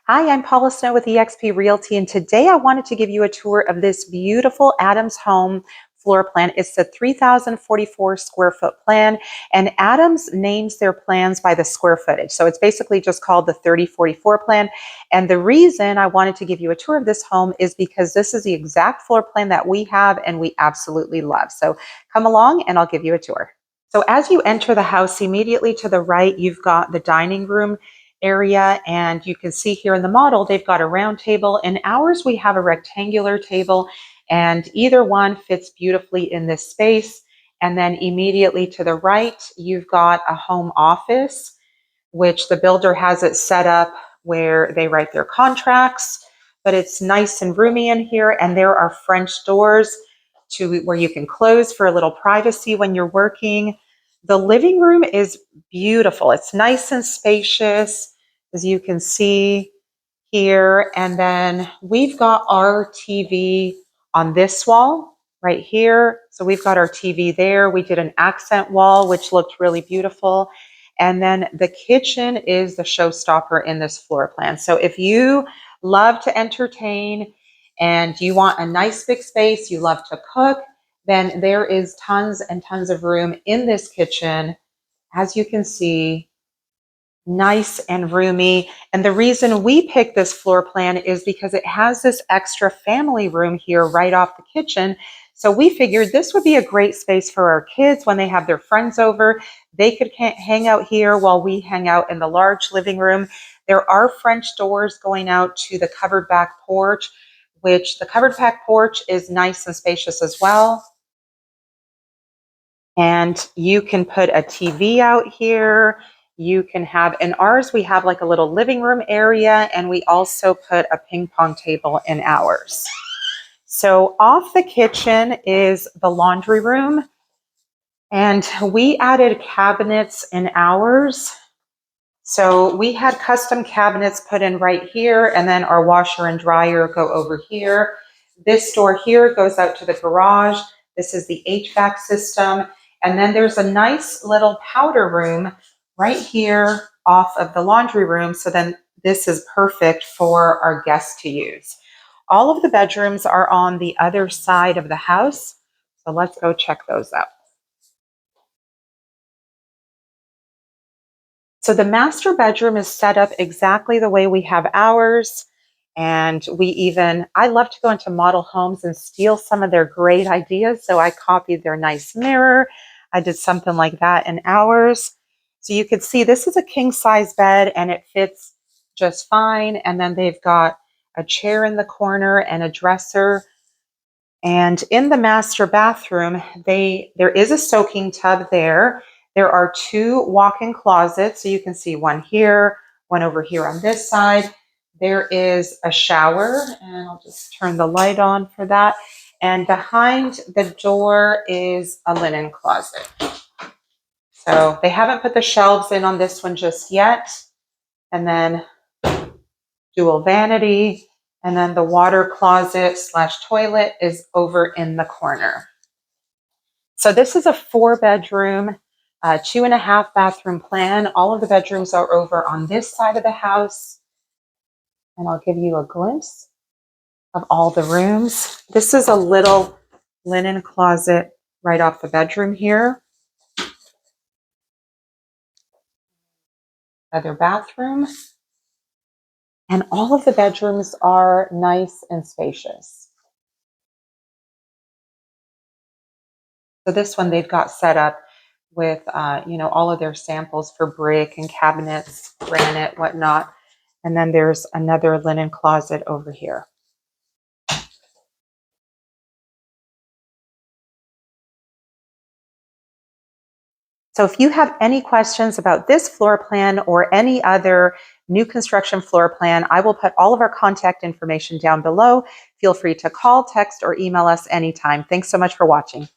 Hi, I'm Paula Snow with eXp Realty, and today I wanted to give you a tour of this beautiful Adams home floor plan. It's a 3,044 square foot plan, and Adams names their plans by the square footage. So it's basically just called the 3044 plan. And the reason I wanted to give you a tour of this home is because this is the exact floor plan that we have and we absolutely love. So come along and I'll give you a tour. So as you enter the house, immediately to the right, you've got the dining room area, and you can see here in the model they've got a round table. In ours we have a rectangular table, and either one fits beautifully in this space. And then immediately to the right you've got a home office, which the builder has it set up where they write their contracts, but it's nice and roomy in here. And there are French doors to where you can close for a little privacy when you're working. The living room is beautiful. It's nice and spacious, as you can see here. And then we've got our TV on this wall right here. So we've got our TV there. We did an accent wall, which looked really beautiful. And then the kitchen is the showstopper in this floor plan. So if you love to entertain and you want a nice big space, you love to cook, then there is tons and tons of room in this kitchen. As you can see, nice and roomy. And the reason we picked this floor plan is because it has this extra family room here right off the kitchen. So we figured this would be a great space for our kids when they have their friends over. They could hang out here while we hang out in the large living room. There are French doors going out to the covered back porch, which the covered back porch is nice and spacious as well. And you can put a TV out here. You can have, in ours, we have like a little living room area, and we also put a ping pong table in ours. So off the kitchen is the laundry room, and we added cabinets in ours. So we had custom cabinets put in right here, and then our washer and dryer go over here. This door here goes out to the garage. This is the HVAC system. And then there's a nice little powder room right here off of the laundry room. So then this is perfect for our guests to use. All of the bedrooms are on the other side of the house. So let's go check those out. So the master bedroom is set up exactly the way we have ours. And I love to go into model homes and steal some of their great ideas. So I copied their nice mirror. I did something like that in ours. So you can see this is a king size bed and it fits just fine. And then they've got a chair in the corner and a dresser. And in the master bathroom, there is a soaking tub there. There are two walk-in closets. So you can see one here, one over here on this side. There is a shower, and I'll just turn the light on for that. And behind the door is a linen closet. So they haven't put the shelves in on this one just yet. And then dual vanity. And then the water closet / toilet is over in the corner. So this is a 4-bedroom, 2.5 bathroom plan. All of the bedrooms are over on this side of the house. And I'll give you a glimpse of all the rooms. This is a little linen closet right off the bedroom here. Other bathroom. And all of the bedrooms are nice and spacious. So this one they've got set up with, all of their samples for brick and cabinets, granite, whatnot. And then there's another linen closet over here. So if you have any questions about this floor plan or any other new construction floor plan, I will put all of our contact information down below. Feel free to call, text, or email us anytime. Thanks so much for watching.